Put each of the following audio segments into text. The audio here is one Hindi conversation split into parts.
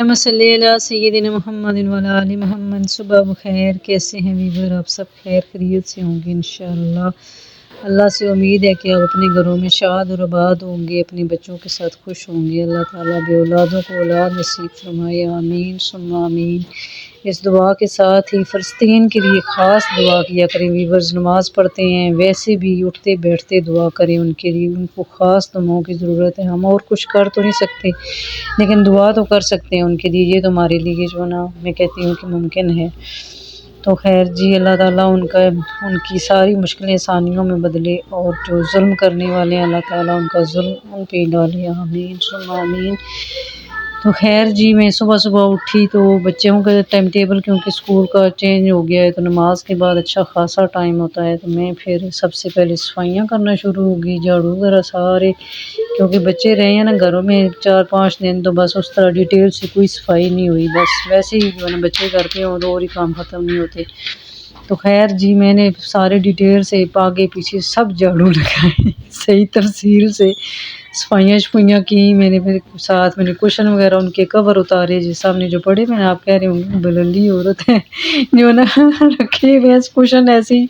मसल्ली अला सय्यिदिना मुहम्मद व अला आलि मुहम्मद। सुबह बखैर, कैसे हैं वीवर? आप सब खैर खैरियत से होंगे इंशाअल्लाह। अल्लाह से उम्मीद है कि आप अपने घरों में शाद और आबाद होंगे, अपने बच्चों के साथ खुश होंगे। अल्लाह ताला बे औलादों को औलाद नसीब फरमाए, आमीन सुम्मा आमीन। इस दुआ के साथ ही फ़लस्तीन के लिए ख़ास दुआ किया करें। वीवर्स नमाज़ पढ़ते हैं, वैसे भी उठते बैठते दुआ करें उनके लिए, उनको ख़ास दुआओं की ज़रूरत है। हम और कुछ कर तो नहीं सकते, लेकिन दुआ तो कर सकते हैं उनके लिए। ये तो हमारे लिए जो ना मैं कहती हूँ कि मुमकिन है। तो खैर जी, अल्लाह ताला उनकी सारी मुश्किलें आसानियों में बदले, और जो जुल्म करने वाले हैं अल्लाह ताला उनका जुल्म उन पे डाले, आमीन सुम्मा आमीन। तो खैर जी, मैं सुबह सुबह उठी तो बच्चों का टाइम टेबल क्योंकि स्कूल का चेंज हो गया है, तो नमाज के बाद अच्छा खासा टाइम होता है, तो मैं फिर सबसे पहले सफाइयाँ करना शुरू हो गई, झाड़ू वगैरह सारे, क्योंकि बच्चे रहे हैं ना घरों में 4-5 दिन, तो बस उस तरह डिटेल से कोई सफाई नहीं हुई। बस वैसे ही जो है ना बच्चे करते हों तो और ही काम ख़त्म नहीं होते। तो खैर जी, मैंने सारे डिटेल से आगे पीछे सब झाड़ू लगाए सही तरसील से सफाइयाँ शफाइयाँ की मैंने। फिर साथ मैंने कुशन वगैरह उनके कवर उतारे, जिस सामने जो पड़े मैंने, आप कह रहे होंगे बलंदी औरत है जो ना रखे हुए हैं कुशन ऐसे ही।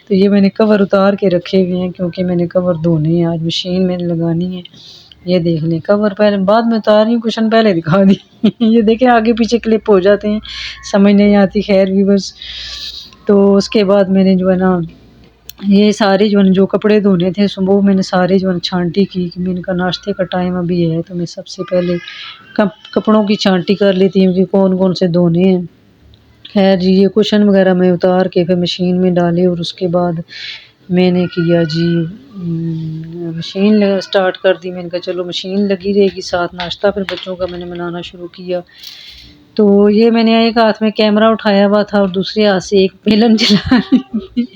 तो ये मैंने कवर उतार के रखे हुए हैं, क्योंकि मैंने कवर धोने हैं, आज मशीन मैंने लगानी है। ये देख लें, कवर पहले बाद में उतार रही हूँ, कुशन पहले दिखा दी ये देखें आगे पीछे क्लिप हो जाते हैं, समझ नहीं आती। खैर व्यूवर्स, तो उसके बाद मैंने जो है ना ये सारे जो है जो कपड़े धोने थे सुबह, मैंने सारे जो है छांटी की कि मैंने कहा नाश्ते का टाइम अभी है, तो मैं सबसे पहले कपड़ों की छांटी कर लेती हूँ कि कौन कौन से धोने हैं। खैर जी, ये कुशन वगैरह मैं उतार के फिर मशीन में डाले, और उसके बाद मैंने किया जी मशीन स्टार्ट कर दी। मैंने कहा चलो मशीन लगी रहेगी, साथ नाश्ता फिर बच्चों का मैंने बनाना शुरू किया। तो ये मैंने एक हाथ में कैमरा उठाया हुआ था और दूसरे हाथ से एक बेलन चला रही थी।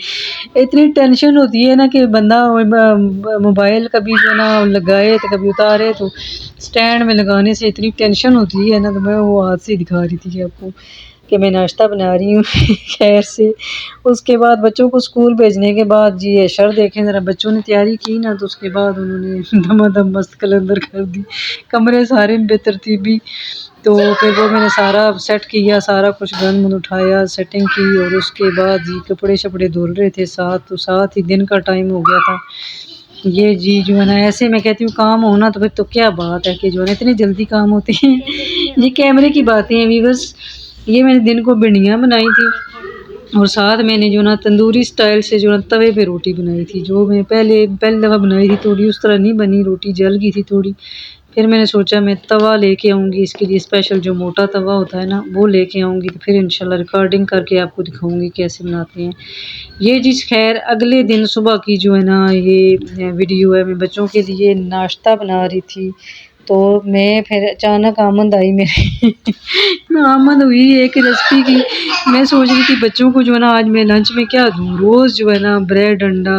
इतनी टेंशन होती है ना कि बंदा मोबाइल कभी जो ना लगाए तो कभी उतारे, तो स्टैंड में लगाने से इतनी टेंशन होती है ना, तो मैं वो हाथ से दिखा रही थी आपको कि मैं नाश्ता बना रही हूँ खैर से। उसके बाद बच्चों को स्कूल भेजने के बाद जी ये शर देखें ज़रा, बच्चों ने तैयारी की ना, तो उसके बाद उन्होंने धमाधम मस्त कलंदर कर दी, कमरे सारे बेतरतीबी। तो फिर वो मैंने सारा सेट किया, सारा कुछ गन उठाया, सेटिंग की, और उसके बाद जी कपड़े शपड़े धुल रहे थे साथ, तो साथ ही दिन का टाइम हो गया था। ये जी जो है ना, ऐसे मैं कहती हूँ काम होना तो फिर तो क्या बात है कि जो है ना इतनी जल्दी काम होते हैं ये कैमरे की बातें हैं वीवर्स। ये मैंने दिन को भिंडियाँ बनाई थी, और साथ मैंने जो ना तंदूरी स्टाइल से जो ना तवे पे रोटी बनाई थी, जो मैं पहली दफ़ा बनाई थी, थोड़ी उस तरह नहीं बनी, रोटी जल गई थी थोड़ी। फिर मैंने सोचा मैं तवा लेके आऊँगी, इसके लिए स्पेशल जो मोटा तवा होता है ना वो लेके आऊँगी, तो फिर इंशाल्लाह रिकॉर्डिंग करके आपको दिखाऊँगी कैसे बनाते हैं ये चीज़। खैर अगले दिन सुबह की जो है ना ये वीडियो है, मैं बच्चों के लिए नाश्ता बना रही थी, तो मैं फिर अचानक आमद आई मेरे आमद हुई एक रेसिपी की। मैं सोच रही थी बच्चों को जो है ना आज मैं लंच में क्या दूँ, रोज़ जो है ना ब्रेड अंडा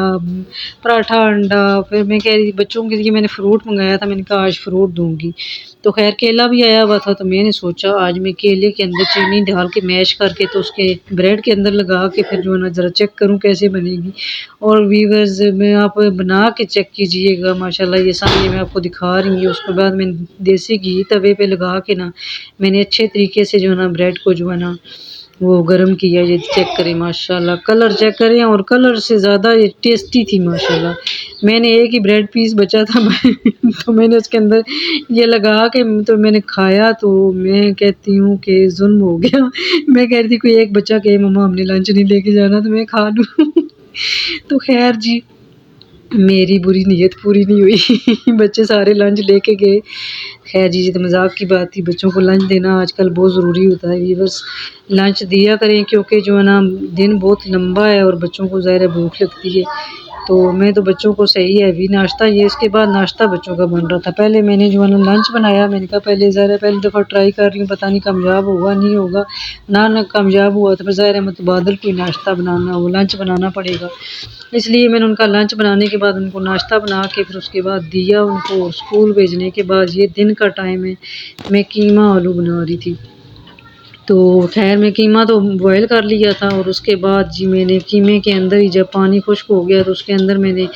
पराठा अंडा। फिर मैं कह रही थी बच्चों के लिए मैंने फ़्रूट मंगाया था, मैंने कहा आज फ़्रूट दूँगी। तो खैर केला भी आया हुआ था, तो मैंने सोचा आज मैं केले के अंदर चीनी डाल के मैश करके तो उसके ब्रेड के अंदर लगा के फिर जो है ना ज़रा चेक करूँ कैसे बनेगी। और व्यूअर्स में आप बना के चेक कीजिएगा, माशाल्लाह ये सामने मैं आपको दिखा रही हूँ। उसके बाद मैंने देसी घी तवे पे लगा के ना मैंने अच्छे तरीके से जो है ना ब्रेड को जो है ना वो गरम किया। ये चेक करें माशाल्लाह, कलर चेक करें, और कलर से ज़्यादा ये टेस्टी थी माशाल्लाह। मैंने एक ही ब्रेड पीस बचा था तो मैंने उसके अंदर ये लगा के तो मैंने खाया, तो मैं कहती हूँ कि जुल्म हो गया मैं कह रही थी कोई एक बच्चा कहे मम्मा हमने लंच नहीं लेके जाना तो मैं खा लूँ तो खैर जी मेरी बुरी नीयत पूरी नहीं हुई बच्चे सारे लंच लेके गए। खैर जी, ये तो मज़ाक की बात थी, बच्चों को लंच देना आजकल बहुत ज़रूरी होता है। ये बस लंच दिया करें, क्योंकि जो है ना दिन बहुत लंबा है और बच्चों को ज़ाहिर है भूख लगती है। तो मैं तो बच्चों को सही है अभी नाश्ता, ये इसके बाद नाश्ता बच्चों का बन रहा था। पहले मैंने जो है ना लंच बनाया, मैंने कहा पहले ज़ाहिर है पहली दफ़ा ट्राई कर रही हूँ, पता नहीं कामयाब होगा नहीं होगा। ना कामयाब हुआ तो फिर ज़ाहिर है मुतबादल कोई नाश्ता बनाना वो लंच बनाना पड़ेगा। इसलिए मैंने उनका लंच बनाने के बाद उनको नाश्ता बना के फिर उसके बाद दिया उनको, और स्कूल भेजने के बाद ये दिन का टाइम है, मैं कीमा आलू बना रही थी। तो खैर मैं कीमा तो बॉयल कर लिया था और उसके बाद जी मैंने कीमे के अंदर ही जब पानी खुश्क हो गया तो उसके अंदर मैंने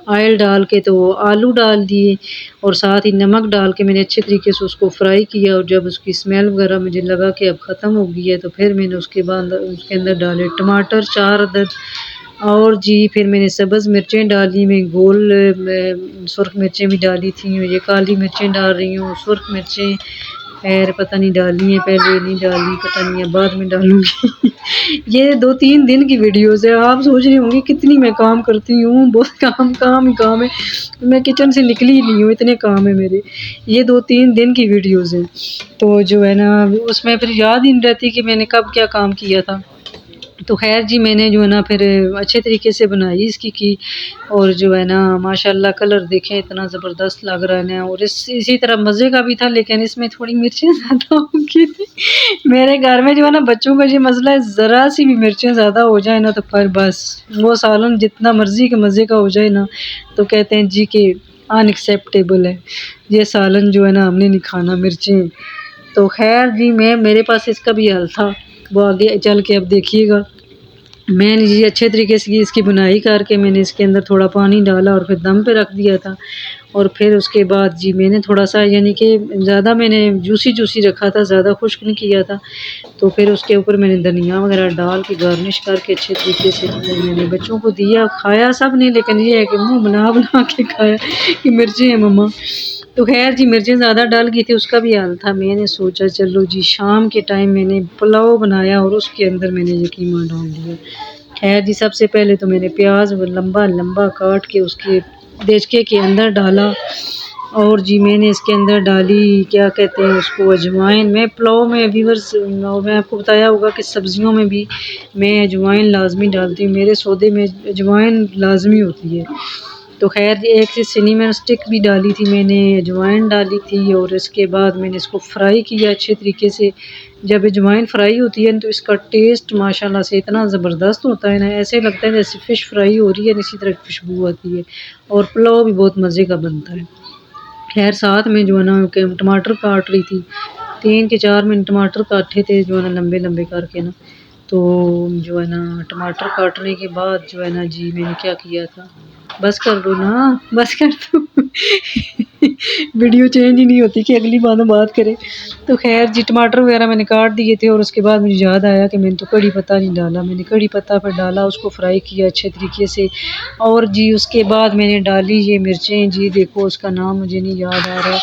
ऑयल डाल के तो आलू डाल दिए और साथ ही नमक डाल के मैंने अच्छे तरीके से उसको फ्राई किया और जब उसकी स्मेल वगैरह मुझे लगा कि अब ख़त्म हो गई है तो फिर मैंने उसके बाद उसके अंदर डाले टमाटर 4 अदद और जी फिर मैंने सब्ज़ मिर्चें डाली, मैं गोल सुर्ख मिर्चें भी डाली थी, ये काली मिर्चें डाल रही हूँ, सुर्ख मिर्चें खैर पता नहीं डालनी है पहले नहीं डाली पता नहीं है बाद में डालूंगी ये 2-3 दिन की वीडियोस है। आप सोच रही होंगी कितनी मैं काम करती हूँ, बहुत काम काम ही काम है, मैं किचन से निकली ही नहीं हूँ, इतने काम है मेरे। ये 2-3 दिन की वीडियोस है तो जो है ना उसमें फिर याद ही नहीं रहती कि मैंने कब क्या काम किया था। तो खैर जी मैंने जो है ना फिर अच्छे तरीके से बनाई इसकी की और जो है ना माशाल्लाह कलर देखें इतना ज़बरदस्त लग रहा है ना और इसी तरह मज़े का भी था लेकिन इसमें थोड़ी मिर्चें ज़्यादा हो गई थी। मेरे घर में जो है ना बच्चों का ये मसला है, ज़रा सी भी मिर्चें ज़्यादा हो जाए ना तो फिर बस वो सालन जितना मर्ज़ी के मज़े का हो जाए ना तो कहते हैं जी कि अनएक्सेप्टेबल है, ये सालन जो है ना हमने नहीं खाना मिर्चें। तो खैर जी मैं मेरे पास इसका भी हल था, वो आगे चल के अब देखिएगा। मैंने जी अच्छे तरीके से इसकी बुनाई करके मैंने इसके अंदर थोड़ा पानी डाला और फिर दम पे रख दिया था और फिर उसके बाद जी मैंने थोड़ा सा यानी कि ज़्यादा मैंने जूसी जूसी रखा था, ज़्यादा खुश्क नहीं किया था। तो फिर उसके ऊपर मैंने धनिया वगैरह डाल के गार्निश करके अच्छे तरीके से मैंने बच्चों को दिया, खाया सब ने लेकिन ये है कि मुँह बना बना के खाया कि मिर्ची है मम्मा। तो खैर जी मिर्चें ज़्यादा डल गई थी उसका भी हाल था, मैंने सोचा चलो जी शाम के टाइम मैंने पुलाव बनाया और उसके अंदर मैंने ये कीमा डाल दिया। खैर जी सबसे पहले तो मैंने प्याज लंबा लंबा काट के उसके देचके के अंदर डाला और जी मैंने इसके अंदर डाली क्या कहते हैं उसको अजवाइन। मैं पुलाव में व्यूअर्स मैं आपको बताया होगा कि सब्जियों में भी मैं अजवाइन लाजमी डालती हूँ, मेरे सौदे में अजवाइन लाजमी होती है। तो खैर एक सिनी में स्टिक भी डाली थी मैंने, अजवाइन डाली थी और इसके बाद मैंने इसको फ्राई किया अच्छे तरीके से। जब अजवाइन फ्राई होती है तो इसका टेस्ट माशाल्लाह से इतना ज़बरदस्त होता है ना, ऐसे लगता है जैसे फ़िश फ्राई हो रही है, इसी तरह खुशबू आती है और पुलाव भी बहुत मज़े का बनता है। खैर साथ में जो है ना टमाटर काट रही थी, 3 के 4 मैंने टमाटर काटे थे जो है ना लंबे लंबे करके ना। तो जो है ना टमाटर काटने के बाद जो है ना जी मैंने क्या किया था, बस कर दो ना बस कर दो वीडियो चेंज ही नहीं होती कि अगली बार बात करें। तो खैर जी टमाटर वगैरह मैंने काट दिए थे और उसके बाद मुझे याद आया कि मैंने तो कड़ी पत्ता नहीं डाला, मैंने कड़ी पत्ता पर डाला, उसको फ्राई किया अच्छे तरीके से और जी उसके बाद मैंने डाली ये मिर्चें, जी देखो उसका नाम मुझे नहीं याद आ रहा।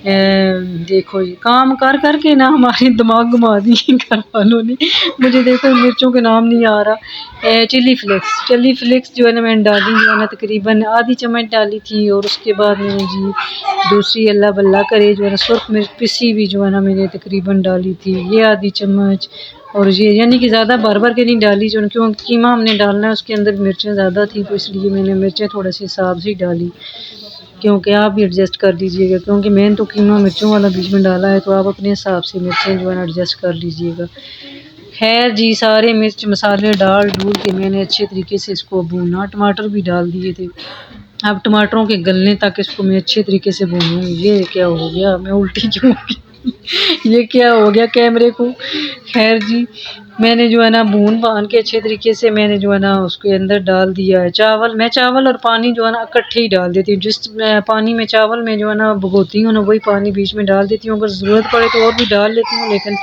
देखो जी काम कर कर के ना हमारे दिमाग घुमा दिए घर वालों ने, मुझे देखो मिर्चों के नाम नहीं आ रहा। चिली फ्लेक्स जो है ना मैंने डाली जो है ना तकरीबन आधी चम्मच डाली थी और उसके बाद मैंने जी दूसरी अल्लाह बल्ला करे जो है ना सुर्ख मिर्च पिसी भी जो है ना मैंने तकरीबन डाली थी ये आधी चम्मच। और ये यानी कि ज़्यादा भर भर के नहीं डाली जो क्योंकि कीमा हमने डालना है उसके अंदर मिर्चें ज़्यादा थी तो इसलिए मैंने मिर्चें थोड़े से हिसाब से ही डाली, क्योंकि आप भी एडजस्ट कर लीजिएगा क्योंकि मैंने तो कीमा मिर्चों वाला बीच में डाला है तो आप अपने हिसाब से मिर्चें जो है ना एडजस्ट कर लीजिएगा। खैर जी सारे मिर्च मसाले डाल डूल के मैंने अच्छे तरीके से इसको भूना, टमाटर भी डाल दिए थे। अब टमाटरों के गलने तक इसको मैं अच्छे तरीके से भूनूंगी। ये क्या हो गया, मैं उल्टी क्यों हो गई ये क्या हो गया कैमरे को। खैर जी मैंने जो है ना भून भान के अच्छे तरीके से मैंने जो है ना उसके अंदर डाल दिया है चावल। मैं चावल और पानी जो है ना इकट्ठे ही डाल देती हूँ, जिस पानी में चावल में जो है ना भगोती हूँ ना वही पानी बीच में डाल देती हूँ, अगर ज़रूरत पड़े तो और भी डाल लेती हूँ लेकिन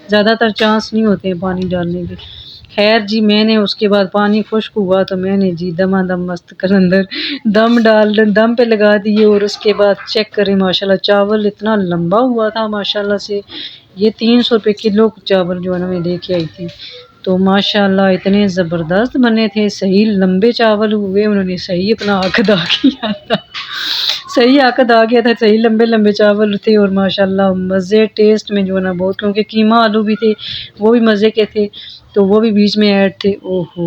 ज़्यादातर चांस नहीं होते हैं पानी डालने के। खैर जी मैंने उसके बाद पानी खुश्क हुआ तो मैंने जी दमादम मस्त कर अंदर दम पे लगा दिए और उसके बाद चेक करें माशाल्लाह चावल इतना लंबा हुआ था माशाल्लाह से। ये 300 रुपये किलो चावल जो है ना मैं लेके आई थी तो माशाल्लाह इतने ज़बरदस्त बने थे, सही लंबे चावल हुए, उन्होंने सही अपना हक अदा किया था सही हक अदा किया था, सही लंबे लंबे चावल थे और माशाल्लाह मज़े टेस्ट में जो है ना बहुत, क्योंकि कीमा आलू भी थे वो भी मज़े के थे तो वो भी बीच में ऐड थे। ओहो।